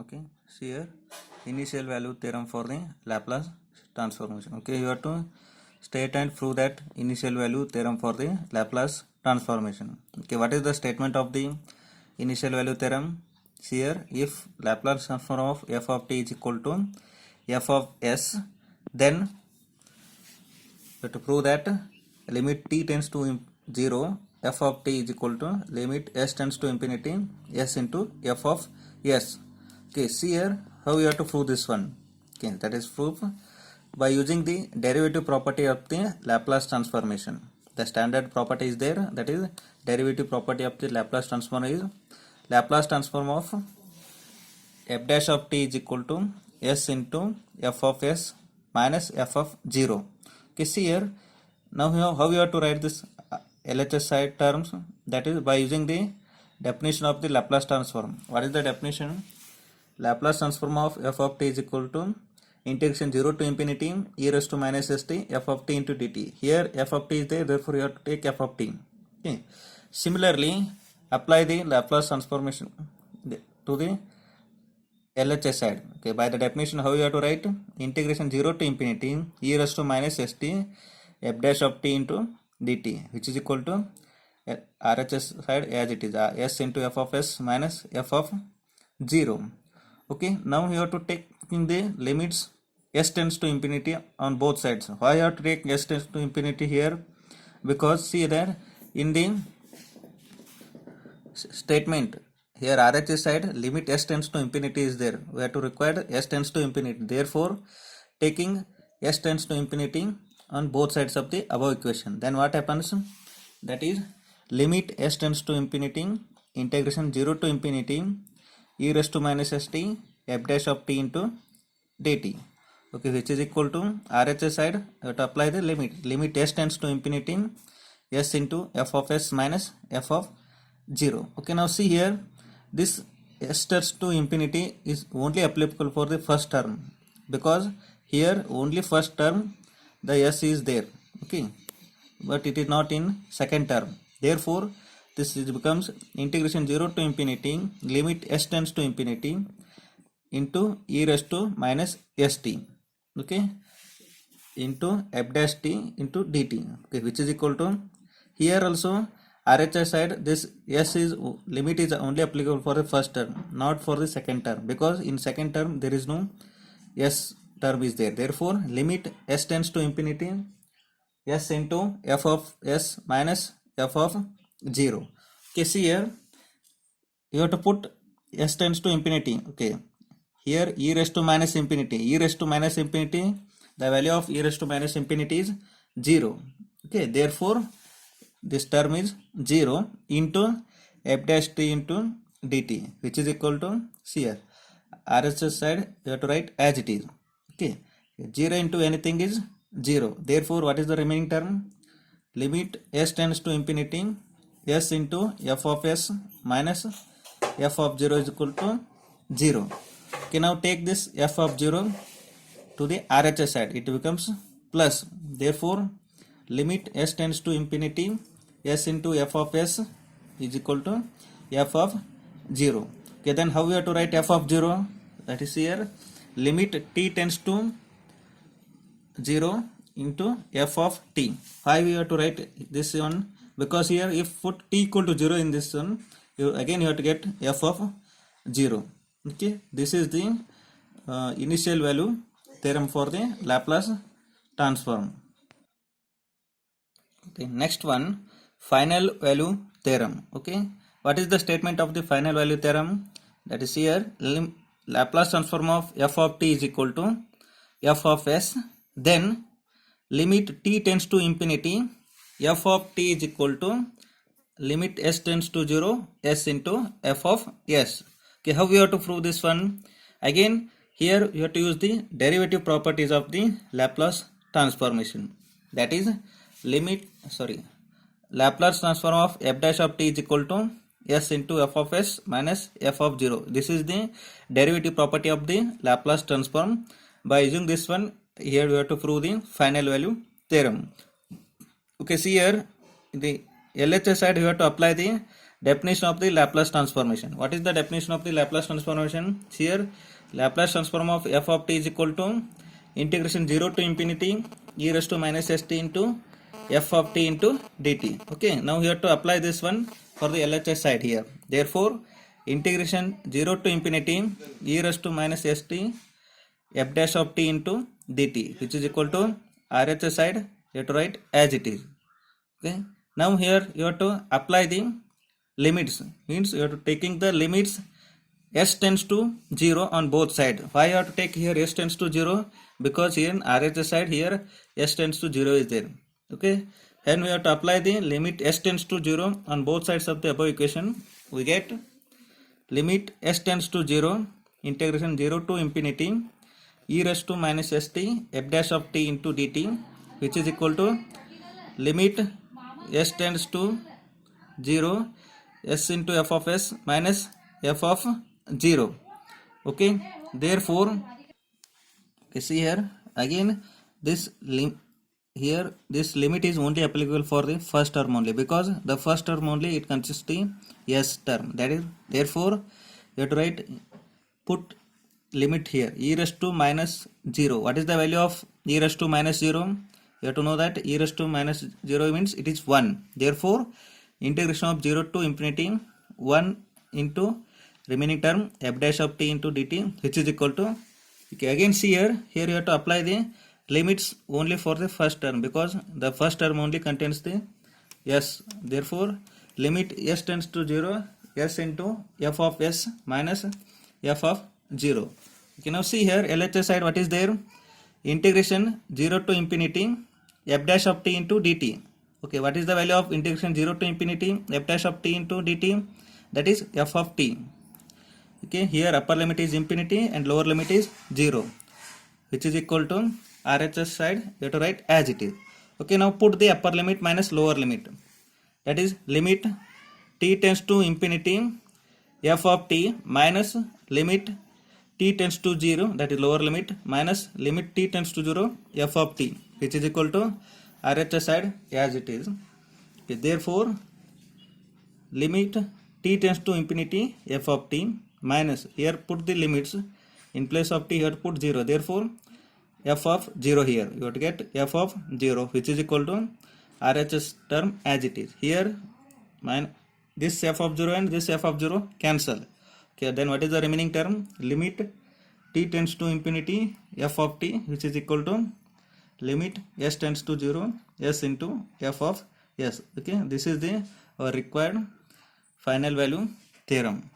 Okay, see here initial value theorem for the Laplace transformation. Okay, you have to state and prove that initial value theorem for the Laplace transformation. Okay, what is the statement of the initial value theorem? See here, if Laplace transform of f of t is equal to f of s, then we have to prove that limit t tends to 0, f of t is equal to limit s tends to infinity, s into f of s. Okay, see here how you have to prove this one. Okay, that is proof by using the derivative property of the Laplace transformation. The standard property is there, that is derivative property of the Laplace transform is Laplace transform of f dash of t is equal to s into f of s minus f of 0. Okay, see here now how you have to write this LHS side terms, that is by using the definition of the Laplace transform. What is the definition? Laplace transform of f of t is equal to integration 0 to infinity e raised to minus st f of t into dt. Here f of t is there, therefore you have to take f of t. Okay. Similarly, apply the Laplace transformation to the LHS side. Okay, by the definition how you have to write integration 0 to infinity e raised to minus st f dash of t into dt, which is equal to RHS side as it is s into f of s minus f of 0. Okay, now you have to take in the limits s tends to infinity on both sides. Why you have to take s tends to infinity here? Because see that in the statement here RHS side limit s tends to infinity is there. We have to require s tends to infinity. Therefore, taking s tends to infinity on both sides of the above equation, then what happens? That is limit s tends to infinity integration 0 to infinity e raised to minus st f dash of t into dt. Okay, which is equal to RHS side you have to apply the limit s tends to infinity s into f of s minus f of 0. Okay, now see here this s tends to infinity is only applicable for the first term, because here only first term the s is there. Okay, but it is not in second term. Therefore, this becomes integration 0 to infinity limit s tends to infinity into e raised to minus st, okay, into f dash t into dt, okay, which is equal to here also RHS side this s is limit is only applicable for the first term, not for the second term, because in second term there is no s term is there. Therefore, limit s tends to infinity s into f of s minus f of 0. Okay, see here you have to put s tends to infinity. Okay, here e raised to minus infinity, the value of e raised to minus infinity is 0. Okay, therefore this term is 0 into f dash t into dt, which is equal to, see here RHS side you have to write as it is. Okay, 0 into anything is 0. Therefore, what is the remaining term? Limit s tends to infinity s into f of s minus f of 0 is equal to 0. Okay, now take this f of 0 to the RHS side, it becomes plus. Therefore, limit s tends to infinity s into f of s is equal to f of 0. Okay, then how we have to write f of 0? That is here limit t tends to 0 into f of t. Why we have to write this one? Because here if put t equal to 0 in this one, you have to get f of 0. Okay, this is the initial value theorem for the Laplace transform. Okay, next one, final value theorem. Okay, what is the statement of the final value theorem? That is here Laplace transform of f of t is equal to f of s, then limit t tends to infinity f of t is equal to limit s tends to 0 s into f of s. Okay, how we have to prove this one? Again, here you have to use the derivative properties of the Laplace transformation. That is Laplace transform of f dash of t is equal to s into f of s minus f of 0. This is the derivative property of the Laplace transform. By using this one, here we have to prove the final value theorem. Okay, see here the LHS side you have to apply the Definition of the Laplace transformation. What is the definition of the Laplace transformation? Here, Laplace transform of f of t is equal to integration 0 to infinity e raised to minus st into f of t into dt. Okay, now you have to apply this one for the LHS side here. Therefore, integration 0 to infinity e raised to minus st f dash of t into dt, which is equal to RHS side, you have to write as it is. Okay, now here you have to apply the limits, means you have to taking the limits s tends to 0 on both sides. Why you have to take here s tends to 0? Because here in RHS side here s tends to 0 is there. Okay, and we have to apply the limit s tends to 0 on both sides of the above equation. We get limit s tends to 0 integration 0 to infinity e raised to minus st f dash of t into dt, which is equal to limit s tends to 0 s into f of s minus f of 0. Okay, therefore, okay, see here again this here this limit is only applicable for the first term only, because the first term only it consists the s term. That is, therefore you have to write, put limit here e raised to minus 0. What is the value of e raised to minus 0? You have to know that e raised to minus 0 means it is 1. Therefore, integration of 0 to infinity 1 into remaining term f dash of t into dt, which is equal to, okay, again see here you have to apply the limits only for the first term, because the first term only contains the s. Therefore, limit s tends to 0 s into f of s minus f of 0. Okay, now see here LHS side what is there, integration 0 to infinity f dash of t into dt. Okay, what is the value of integration 0 to infinity f dash of t into dt? That is f of t. Okay, here upper limit is infinity and lower limit is 0, which is equal to RHS side you have to write as it is. Okay, now put the upper limit minus lower limit. That is limit t tends to infinity f of t minus limit t tends to 0, that is lower limit, minus limit t tends to 0 f of t, which is equal to RHS side as it is. Okay, therefore, limit t tends to infinity f of t minus, here put the limits, in place of t here put 0, therefore f of 0 here, you have to get f of 0, which is equal to RHS term as it is. Here this f of 0 and this f of 0 cancel. Okay, then what is the remaining term? Limit t tends to infinity f of t, which is equal to limit s tends to 0 s into f of s. Okay, this is the required final value theorem.